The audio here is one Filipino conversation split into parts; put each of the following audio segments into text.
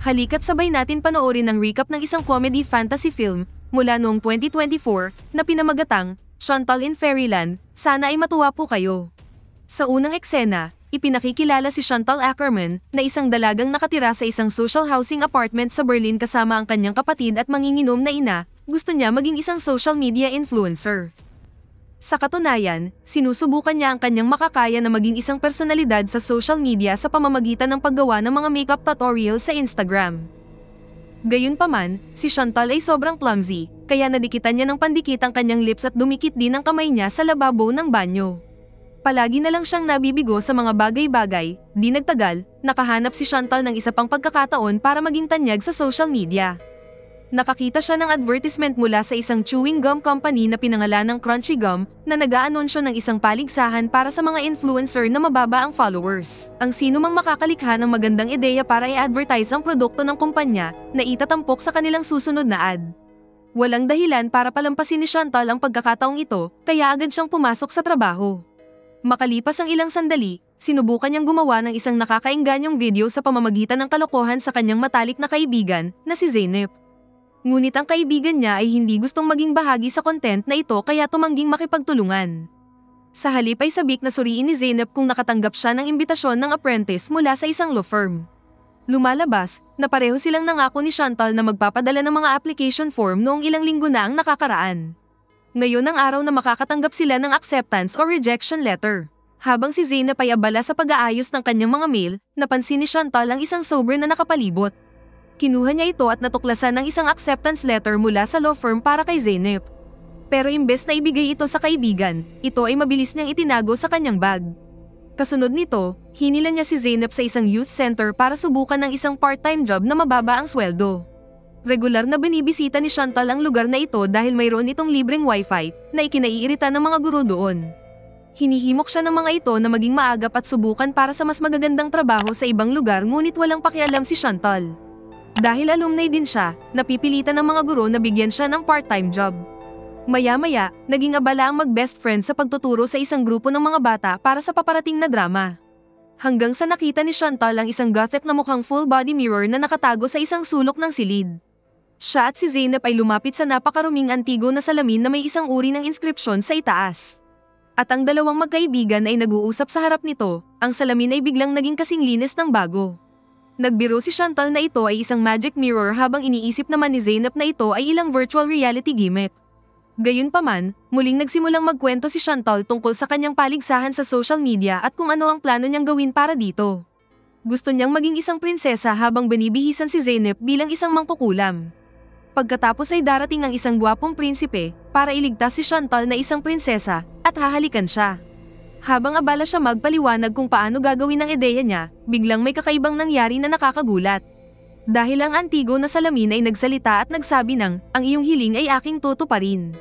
Halika't sabay natin panoorin ang recap ng isang comedy fantasy film mula noong 2024 na pinamagatang Chantal in Fairyland. Sana ay matuwa po kayo. Sa unang eksena, ipinakikilala si Chantal Akerman na isang dalagang nakatira sa isang social housing apartment sa Berlin kasama ang kanyang kapatid at manginginom na ina. Gusto niya maging isang social media influencer. Sa katunayan, sinusubukan niya ang kanyang makakaya na maging isang personalidad sa social media sa pamamagitan ng paggawa ng mga makeup tutorial sa Instagram. Gayunpaman, si Chantal ay sobrang clumsy, kaya nadikitan niya ng pandikit ang kanyang lips at dumikit din ang kamay niya sa lababo ng banyo. Palagi na lang siyang nabibigo sa mga bagay-bagay. Di nagtagal, nakahanap si Chantal ng isa pang pagkakataon para maging tanyag sa social media. Nakakita siya ng advertisement mula sa isang chewing gum company na pinangalan ng Crunchy Gum na nag-aanonsyo ng isang paligsahan para sa mga influencer na mababa ang followers. Ang sino mang makakalikha ng magandang ideya para i-advertise ang produkto ng kumpanya na itatampok sa kanilang susunod na ad. Walang dahilan para palampasin ni Chantal ang pagkakataong ito, kaya agad siyang pumasok sa trabaho. Makalipas ang ilang sandali, sinubukan niyang gumawa ng isang nakakaingganyong video sa pamamagitan ng kalokohan sa kanyang matalik na kaibigan na si Zeynep. Ngunit ang kaibigan niya ay hindi gustong maging bahagi sa content na ito kaya tumangging makipagtulungan. Sa halip ay sabik na suriin ni Zeynep kung nakatanggap siya ng imbitasyon ng apprentice mula sa isang law firm. Lumalabas na pareho silang nangako ni Chantal na magpapadala ng mga application form noong ilang linggo na ang nakakaraan. Ngayon ang araw na makakatanggap sila ng acceptance or rejection letter. Habang si Zeynep ay abala sa pag-aayos ng kanyang mga mail, napansin ni Chantal ang isang sober na nakapalibot. Kinuha niya ito at natuklasan ng isang acceptance letter mula sa law firm para kay Zeynep. Pero imbes na ibigay ito sa kaibigan, ito ay mabilis niyang itinago sa kanyang bag. Kasunod nito, hinila niya si Zeynep sa isang youth center para subukan ng isang part-time job na mababa ang sweldo. Regular na binibisita ni Chantal ang lugar na ito dahil mayroon itong libreng wifi na ikinaiirita ng mga guro doon. Hinihimok siya ng mga ito na maging maagap at subukan para sa mas magagandang trabaho sa ibang lugar ngunit walang pakialam si Chantal. Dahil alumni din siya, napipilitan ng mga guro na bigyan siya ng part-time job. Maya-maya, naging abala ang mag-best friend sa pagtuturo sa isang grupo ng mga bata para sa paparating na drama. Hanggang sa nakita ni Chantal ang isang gothic na mukhang full-body mirror na nakatago sa isang sulok ng silid. Siya at si Zeynep ay lumapit sa napakaruming antigo na salamin na may isang uri ng inskripsyon sa itaas. At ang dalawang magkaibigan ay nag-uusap sa harap nito, ang salamin ay biglang naging kasing linis ng bago. Nagbiro si Chantal na ito ay isang magic mirror habang iniisip naman ni Zeynep na ito ay ilang virtual reality gimmick. Gayunpaman, muling nagsimulang magkwento si Chantal tungkol sa kanyang paligsahan sa social media at kung ano ang plano niyang gawin para dito. Gusto niyang maging isang prinsesa habang binibihisan si Zeynep bilang isang mangkukulam. Pagkatapos ay darating ang isang gwapong prinsipe para iligtas si Chantal na isang prinsesa at hahalikan siya. Habang abala siya magpaliwanag kung paano gagawin ang ideya niya, biglang may kakaibang nangyari na nakakagulat. Dahil ang antigo na salamin ay nagsalita at nagsabi ng, ang iyong hiling ay aking tutuparin.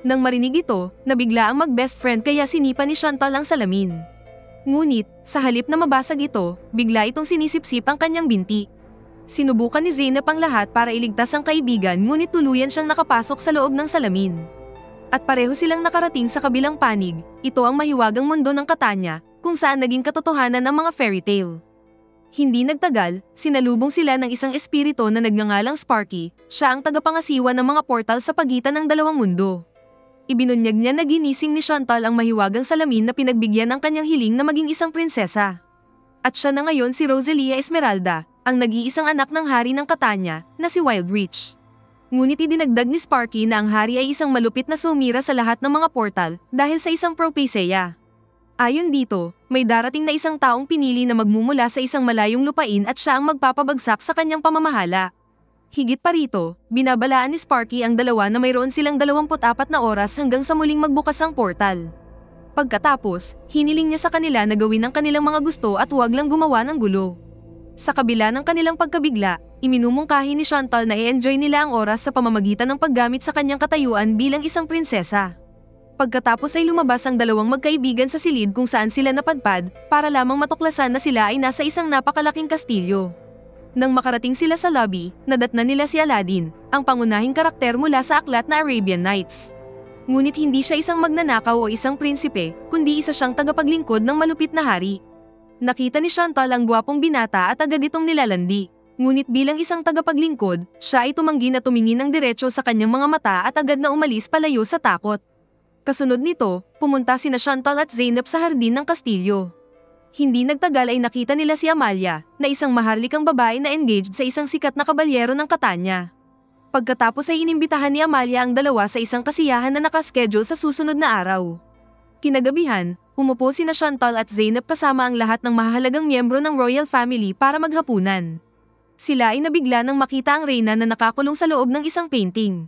Nang marinig ito, nabigla ang mag-best friend kaya sinipa ni Chantal ang salamin. Ngunit, sa halip na mabasag ito, bigla itong sinisipsip ang kanyang binti. Sinubukan ni Zeynep ang lahat para iligtas ang kaibigan ngunit tuluyan siyang nakapasok sa loob ng salamin. At pareho silang nakarating sa kabilang panig, ito ang mahiwagang mundo ng Catania, kung saan naging katotohanan ang mga fairy tale. Hindi nagtagal, sinalubong sila ng isang espiritu na nagngangalang Sparky, siya ang tagapangasiwa ng mga portal sa pagitan ng dalawang mundo. Ibinunyag niya na ginising ni Chantal ang mahiwagang salamin na pinagbigyan ng kanyang hiling na maging isang prinsesa. At siya na ngayon si Rosalia Esmeralda, ang nag-iisang anak ng hari ng Catania, na si Wildreach. Ngunit idinagdag ni Sparky na ang hari ay isang malupit na sumira sa lahat ng mga portal dahil sa isang propesya. Ayon dito, may darating na isang taong pinili na magmumula sa isang malayong lupain at siya ang magpapabagsak sa kanyang pamamahala. Higit pa rito, binabalaan ni Sparky ang dalawa na mayroon silang 24 na oras hanggang sa muling magbukas ang portal. Pagkatapos, hiniling niya sa kanila na gawin ang kanilang mga gusto at huwag lang gumawa ng gulo. Sa kabila ng kanilang pagkabigla, iminumungkahi ni Chantal na i-enjoy nila ang oras sa pamamagitan ng paggamit sa kanyang katayuan bilang isang prinsesa. Pagkatapos ay lumabas ang dalawang magkaibigan sa silid kung saan sila napadpad para lamang matuklasan na sila ay nasa isang napakalaking kastilyo. Nang makarating sila sa lobby, nadatnan nila si Aladdin, ang pangunahing karakter mula sa aklat na Arabian Nights. Ngunit hindi siya isang magnanakaw o isang prinsipe, kundi isa siyang tagapaglingkod ng malupit na hari. Nakita ni Chantal ang gwapong binata at agad itong nilalandi. Ngunit bilang isang tagapaglingkod, siya ay tumanggi na tumingin ng diretso sa kanyang mga mata at agad na umalis palayo sa takot. Kasunod nito, pumunta sina Chantal at Zeynep sa hardin ng kastilyo. Hindi nagtagal ay nakita nila si Amalia, na isang maharlikang babae na engaged sa isang sikat na kabalyero ng Catania. Pagkatapos ay inimbitahan ni Amalia ang dalawa sa isang kasiyahan na nakaschedule sa susunod na araw. Kinagabihan, umupo sina Chantal at Zeynep kasama ang lahat ng mahalagang miyembro ng royal family para maghapunan. Sila ay nabigla nang makita ang reyna na nakakulong sa loob ng isang painting.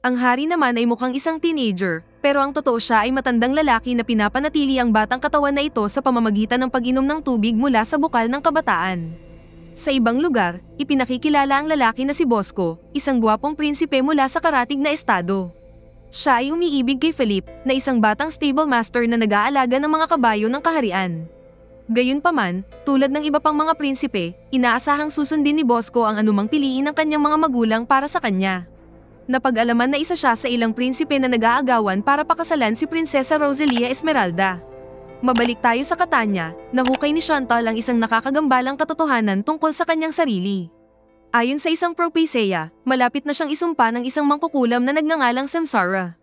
Ang hari naman ay mukhang isang teenager, pero ang totoo siya ay matandang lalaki na pinapanatili ang batang katawan na ito sa pamamagitan ng pag-inom ng tubig mula sa bukal ng kabataan. Sa ibang lugar, ipinakikilala ang lalaki na si Bosco, isang gwapong prinsipe mula sa karatig na estado. Siya ay umiibig kay Philip, na isang batang stable master na nag-aalaga ng mga kabayo ng kaharian. Gayunpaman, tulad ng iba pang mga prinsipe, inaasahang susundin ni Bosco ang anumang piliin ng kanyang mga magulang para sa kanya. Napag-alaman na isa siya sa ilang prinsipe na nag-aagawan para pakasalan si Prinsesa Rosalia Esmeralda. Mabalik tayo sa Catania, nahukay ni Chantal ang isang nakakagambalang katotohanan tungkol sa kanyang sarili. Ayon sa isang propesya, malapit na siyang isumpa ng isang mangkukulam na nagngangalang Samsara.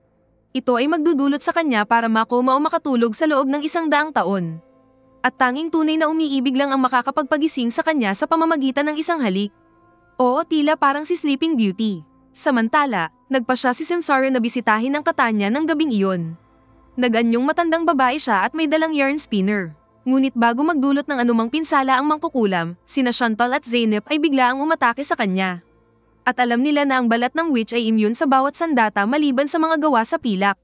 Ito ay magdudulot sa kanya para makoma o makatulog sa loob ng 100 taon. At tanging tunay na umiibig lang ang makakapagpagising sa kanya sa pamamagitan ng isang halik. Oo, tila parang si Sleeping Beauty. Samantala, nagpa siya si Samsara na bisitahin ang Catania ng gabing iyon. Nag-anyong matandang babae siya at may dalang yarn spinner. Ngunit bago magdulot ng anumang pinsala ang mangkukulam, sina Chantal at Zeynep ay bigla ang umatake sa kanya. At alam nila na ang balat ng witch ay immune sa bawat sandata maliban sa mga gawa sa pilak.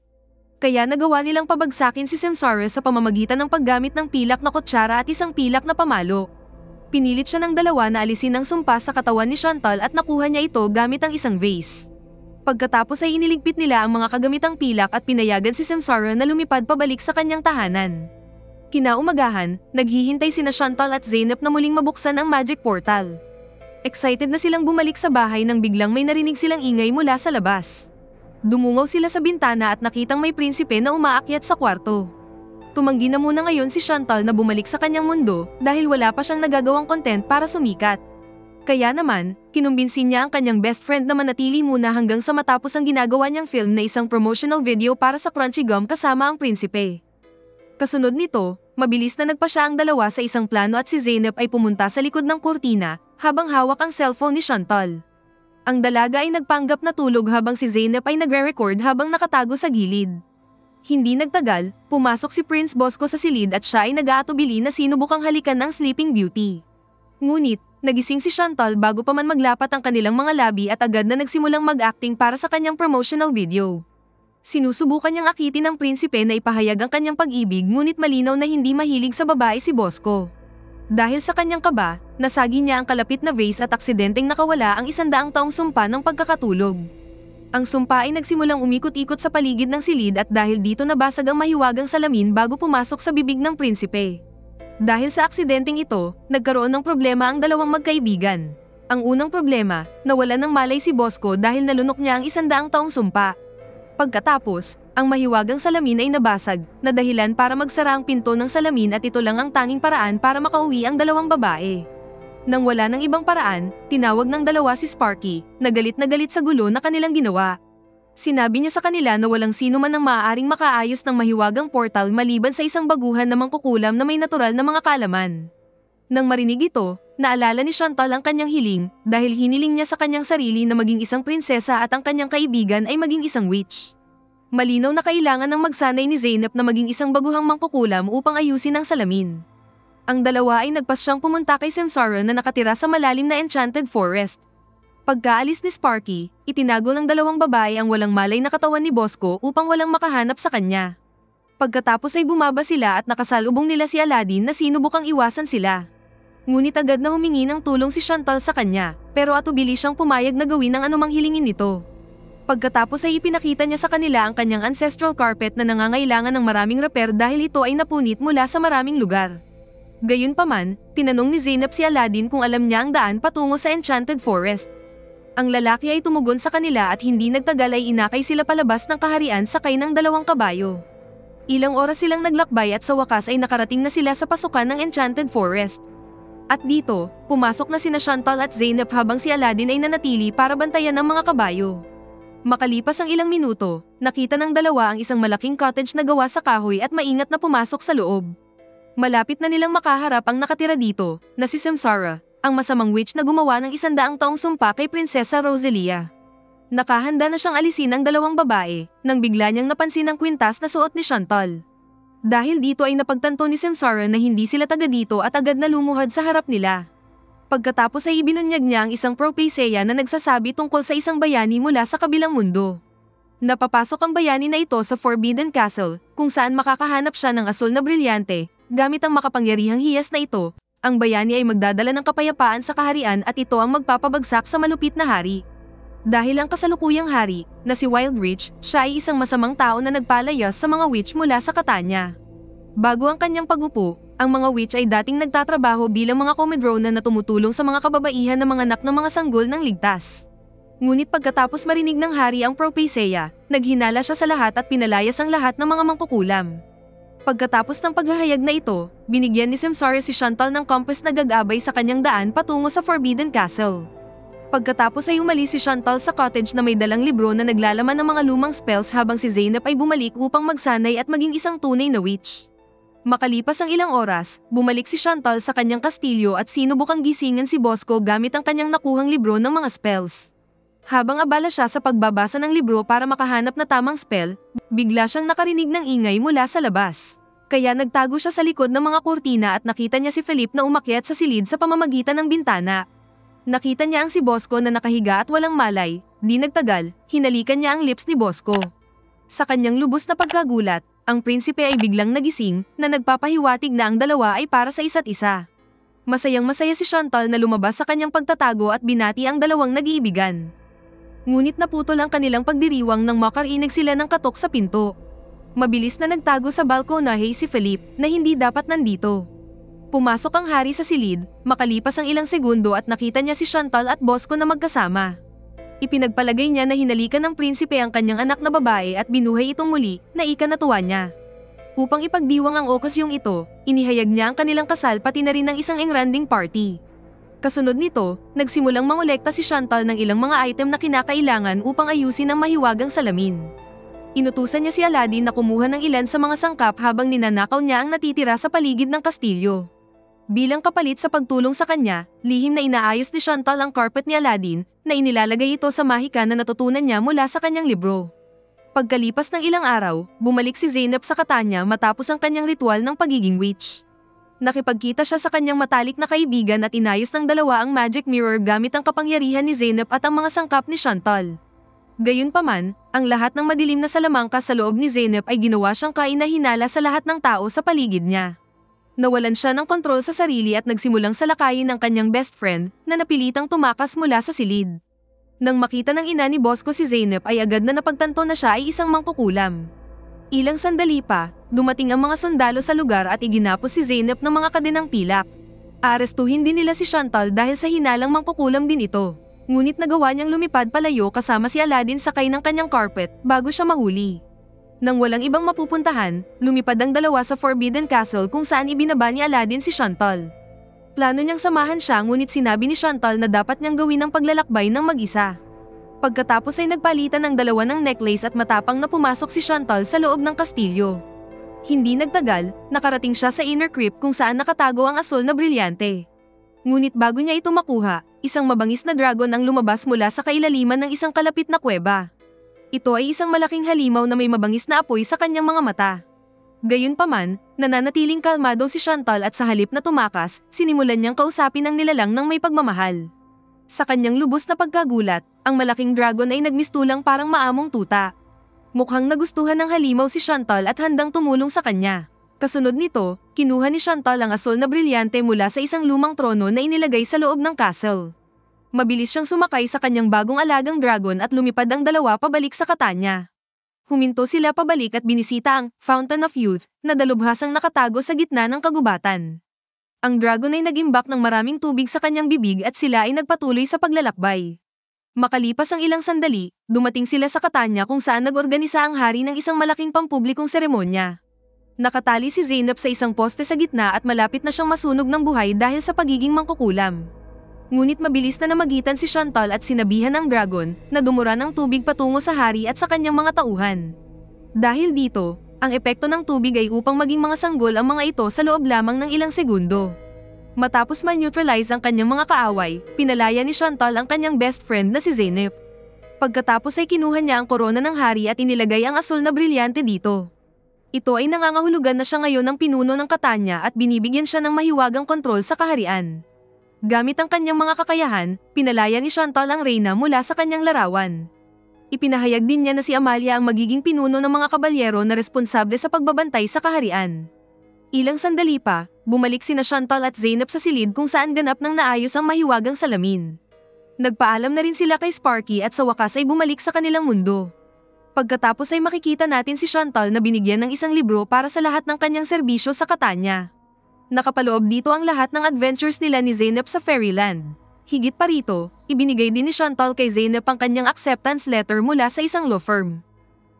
Kaya nagawa nilang pabagsakin si Samsara sa pamamagitan ng paggamit ng pilak na kutsara at isang pilak na pamalo. Pinilit siya ng dalawa na alisin ang sumpa sa katawan ni Chantal at nakuha niya ito gamit ang isang vase. Pagkatapos ay iniligpit nila ang mga kagamitang pilak at pinayagan si Samsara na lumipad pabalik sa kanyang tahanan. Kinaumagahan, naghihintay sina Chantal at Zeynep na muling mabuksan ang magic portal. Excited na silang bumalik sa bahay nang biglang may narinig silang ingay mula sa labas. Dumungaw sila sa bintana at nakitang may prinsipe na umaakyat sa kwarto. Tumanggi na muna ngayon si Chantal na bumalik sa kanyang mundo dahil wala pa siyang nagagawang content para sumikat. Kaya naman, kinumbinsin niya ang kanyang best friend na manatili muna hanggang sa matapos ang ginagawa niyang film na isang promotional video para sa Crunchy Gum kasama ang prinsipe. Kasunod nito, mabilis na nagpa siya ang dalawa sa isang plano at si Zeynep ay pumunta sa likod ng kurtina habang hawak ang cellphone ni Chantal. Ang dalaga ay nagpanggap na tulog habang si Zeynep ay nagre-record habang nakatago sa gilid. Hindi nagtagal, pumasok si Prince Bosco sa silid at siya ay nag-aatubili na sinubukang halikan ng Sleeping Beauty. Ngunit, nagising si Chantal bago pa man maglapat ang kanilang mga labi at agad na nagsimulang mag-acting para sa kanyang promotional video. Sinusubukan niyang akitin ng prinsipe na ipahayag ang kanyang pag-ibig ngunit malinaw na hindi mahilig sa babae si Bosco. Dahil sa kanyang kaba, nasagi niya ang kalapit na vase at aksidenteng nakawala ang 100 taong sumpa ng pagkakatulog. Ang sumpa ay nagsimulang umikot-ikot sa paligid ng silid at dahil dito nabasag ang mahiwagang salamin bago pumasok sa bibig ng prinsipe. Dahil sa aksidenteng ito, nagkaroon ng problema ang dalawang magkaibigan. Ang unang problema, nawalan ng malay si Bosco dahil nalunok niya ang 100 taong sumpa. Pagkatapos, ang mahiwagang salamin ay nabasag, na dahilan para magsara ang pinto ng salamin at ito lang ang tanging paraan para makauwi ang dalawang babae. Nang wala ng ibang paraan, tinawag ng dalawa si Sparky, na galit sa gulo na kanilang ginawa. Sinabi niya sa kanila na walang sino man ang maaaring makaayos ng mahiwagang portal maliban sa isang baguhan na mangkukulam na may natural na mga kaalaman. Nang marinig ito, naalala ni Chantal ang kanyang hiling dahil hiniling niya sa kanyang sarili na maging isang prinsesa at ang kanyang kaibigan ay maging isang witch. Malinaw na kailangan ng magsanay ni Zeynep na maging isang baguhang mangkukulam upang ayusin ang salamin. Ang dalawa ay nagpas siyang pumunta kay Samsara na nakatira sa malalim na enchanted forest. Pagkaalis ni Sparky, itinago ng dalawang babae ang walang malay na katawan ni Bosco upang walang makahanap sa kanya. Pagkatapos ay bumaba sila at nakasalubong nila si Aladdin na sinubukang iwasan sila. Ngunit agad na humingi ng tulong si Chantal sa kanya, pero atubili siyang pumayag na gawin ang anumang hilingin nito. Pagkatapos ay ipinakita niya sa kanila ang kanyang ancestral carpet na nangangailangan ng maraming repair dahil ito ay napunit mula sa maraming lugar. Gayunpaman, tinanong ni Zeynep si Aladdin kung alam niya ang daan patungo sa enchanted forest. Ang lalaki ay tumugon sa kanila at hindi nagtagal ay inakay sila palabas ng kaharian sakay ng 2 kabayo. Ilang oras silang naglakbay at sa wakas ay nakarating na sila sa pasukan ng enchanted forest. At dito, pumasok na sina Chantal at Zeynep habang si Aladdin ay nanatili para bantayan ang mga kabayo. Makalipas ang ilang minuto, nakita ng dalawa ang isang malaking cottage na gawa sa kahoy at maingat na pumasok sa loob. Malapit na nilang makaharap ang nakatira dito, na si Samsara, ang masamang witch na gumawa ng 100 taong sumpa kay Prinsesa Rosalia. Nakahanda na siyang alisin ang dalawang babae, nang bigla niyang napansin ang kwintas na suot ni Chantal. Dahil dito ay napagtanto ni Samsara na hindi sila taga dito at agad na lumuhad sa harap nila. Pagkatapos ay ibinunyag niya ang isang prophecia na nagsasabi tungkol sa isang bayani mula sa kabilang mundo. Napapasok ang bayani na ito sa Forbidden Castle, kung saan makakahanap siya ng asul na brilyante. Gamit ang makapangyarihang hiyas na ito, ang bayani ay magdadala ng kapayapaan sa kaharian at ito ang magpapabagsak sa malupit na hari. Dahil ang kasalukuyang hari, na si Wildrich, siya ay isang masamang tao na nagpalayas sa mga witch mula sa Catania. Bago ang kanyang pagupo, ang mga witch ay dating nagtatrabaho bilang mga komedrona na tumutulong sa mga kababaihan na mga anak ng mga sanggol ng ligtas. Ngunit pagkatapos marinig ng hari ang prophecia, naghinala siya sa lahat at pinalayas ang lahat ng mga mangkukulam. Pagkatapos ng paghahayag na ito, binigyan ni Samsara si Chantal ng compass na gagabay sa kanyang daan patungo sa Forbidden Castle. Pagkatapos ay umalis si Chantal sa cottage na may dalang libro na naglalaman ng mga lumang spells habang si Zeynep ay bumalik upang magsanay at maging isang tunay na witch. Makalipas ang ilang oras, bumalik si Chantal sa kanyang kastilyo at sinubukang gisingan si Bosco gamit ang kanyang nakuhang libro ng mga spells. Habang abala siya sa pagbabasa ng libro para makahanap na tamang spell, bigla siyang nakarinig ng ingay mula sa labas. Kaya nagtago siya sa likod ng mga kurtina at nakita niya si Philip na umakyat sa silid sa pamamagitan ng bintana. Nakita niya ang si Bosco na nakahiga at walang malay, di nagtagal, hinalikan niya ang lips ni Bosco. Sa kanyang lubos na pagkagulat, ang prinsipe ay biglang nagising na nagpapahiwatig na ang dalawa ay para sa isa't isa. Masayang-masaya si Chantal na lumabas sa kanyang pagtatago at binati ang dalawang nag-iibigan. Ngunit naputol ang kanilang pagdiriwang nang makarinig sila ng katok sa pinto. Mabilis na nagtago sa balkonahe si Philip na hindi dapat nandito. Pumasok ang hari sa silid, makalipas ang ilang segundo at nakita niya si Chantal at Bosco na magkasama. Ipinagpalagay niya na hinalikan ng prinsipe ang kanyang anak na babae at binuhay itong muli na ikanatuwa niya. Upang ipagdiwang ang okasyong ito, inihayag niya ang kanilang kasal pati na rin ng isang engranding party. Kasunod nito, nagsimulang mangolekta si Chantal ng ilang mga item na kinakailangan upang ayusin ang mahiwagang salamin. Inutusan niya si Aladdin na kumuha ng ilan sa mga sangkap habang ninanakaw niya ang natitira sa paligid ng kastilyo. Bilang kapalit sa pagtulong sa kanya, lihim na inaayos ni Chantal ang carpet ni Aladdin na inilalagay ito sa mahika na natutunan niya mula sa kanyang libro. Pagkalipas ng ilang araw, bumalik si Zeynep sa Catania matapos ang kanyang ritual ng pagiging witch. Nakipagkita siya sa kanyang matalik na kaibigan at inayos ng dalawa ang magic mirror gamit ang kapangyarihan ni Zeynep at ang mga sangkap ni Chantal. Gayunpaman, ang lahat ng madilim na salamangka sa loob ni Zeynep ay ginawa siyang kainahinala sa lahat ng tao sa paligid niya. Nawalan siya ng kontrol sa sarili at nagsimulang salakayin ng kanyang best friend na napilitang tumakas mula sa silid. Nang makita ng ina ni Bosco si Zeynep ay agad na napagtanto na siya ay isang mangkukulam. Ilang sandali pa, dumating ang mga sundalo sa lugar at iginapos si Zeynep ng mga kadenang pilak. Aarestuhin din nila si Chantal dahil sa hinalang mangkukulam din ito. Ngunit nagawa niyang lumipad palayo kasama si Aladdin sakay ng kanyang carpet bago siya mahuli. Nang walang ibang mapupuntahan, lumipad ang dalawa sa Forbidden Castle kung saan ibinaba ni Aladdin si Chantal. Plano niyang samahan siya ngunit sinabi ni Chantal na dapat niyang gawin ang paglalakbay ng mag-isa. Pagkatapos ay nagpalitan ng dalawa ng necklace at matapang na pumasok si Chantal sa loob ng kastilyo. Hindi nagtagal, nakarating siya sa inner crypt kung saan nakatago ang asul na brilyante. Ngunit bago niya ito makuha, isang mabangis na dragon ang lumabas mula sa kailaliman ng isang kalapit na kuweba. Ito ay isang malaking halimaw na may mabangis na apoy sa kanyang mga mata. Gayunpaman, nananatiling kalmado si Chantal at sa halip na tumakas, sinimulan niyang kausapin ang nilalang ng may pagmamahal. Sa kanyang lubos na pagkagulat, ang malaking dragon ay nagmistulang parang maamong tuta. Mukhang nagustuhan ng halimaw si Chantal at handang tumulong sa kanya. Kasunod nito, kinuha ni Chantal ang asul na brilyante mula sa isang lumang trono na inilagay sa loob ng castle. Mabilis siyang sumakay sa kanyang bagong alagang dragon at lumipad ang dalawa pabalik sa Catania. Huminto sila pabalik at binisita ang Fountain of Youth na dalubhasang nakatago sa gitna ng kagubatan. Ang dragon ay nag-imbak ng maraming tubig sa kanyang bibig at sila ay nagpatuloy sa paglalakbay. Makalipas ang ilang sandali, dumating sila sa Catania kung saan nag-organisa ang hari ng isang malaking pampublikong seremonya. Nakatali si Zeynep sa isang poste sa gitna at malapit na siyang masunog ng buhay dahil sa pagiging mangkukulam. Ngunit mabilis na namagitan si Chantal at sinabihan ng dragon na dumura ng tubig patungo sa hari at sa kanyang mga tauhan. Dahil dito, ang epekto ng tubig ay upang maging mga sanggol ang mga ito sa loob lamang ng ilang segundo. Matapos ma-neutralize ang kanyang mga kaaway, pinalaya ni Chantal ang kanyang best friend na si Zeynep. Pagkatapos ay kinuha niya ang korona ng hari at inilagay ang asul na brilyante dito. Ito ay nangangahulugan na siya ngayon ang pinuno ng Catania at binibigyan siya ng mahiwagang kontrol sa kaharian. Gamit ang kanyang mga kakayahan, pinalaya ni Chantal ang reyna mula sa kanyang larawan. Ipinahayag din niya na si Amalia ang magiging pinuno ng mga kabalyero na responsable sa pagbabantay sa kaharian. Ilang sandali pa, bumalik sina Chantal at Zeynep sa silid kung saan ganap ng naayos ang mahiwagang salamin. Nagpaalam na rin sila kay Sparky at sa wakas ay bumalik sa kanilang mundo. Pagkatapos ay makikita natin si Chantal na binigyan ng isang libro para sa lahat ng kanyang serbisyo sa Catania. Nakapaloob dito ang lahat ng adventures nila ni Zeynep sa Fairyland. Higit pa rito, ibinigay din ni Chantal kay Zeynep ang kanyang acceptance letter mula sa isang law firm.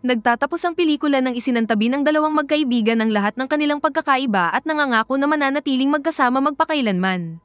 Nagtatapos ang pelikula ng isinantabi ng dalawang magkaibigan ang lahat ng kanilang pagkakaiba at nangangako na mananatiling magkasama magpakailanman.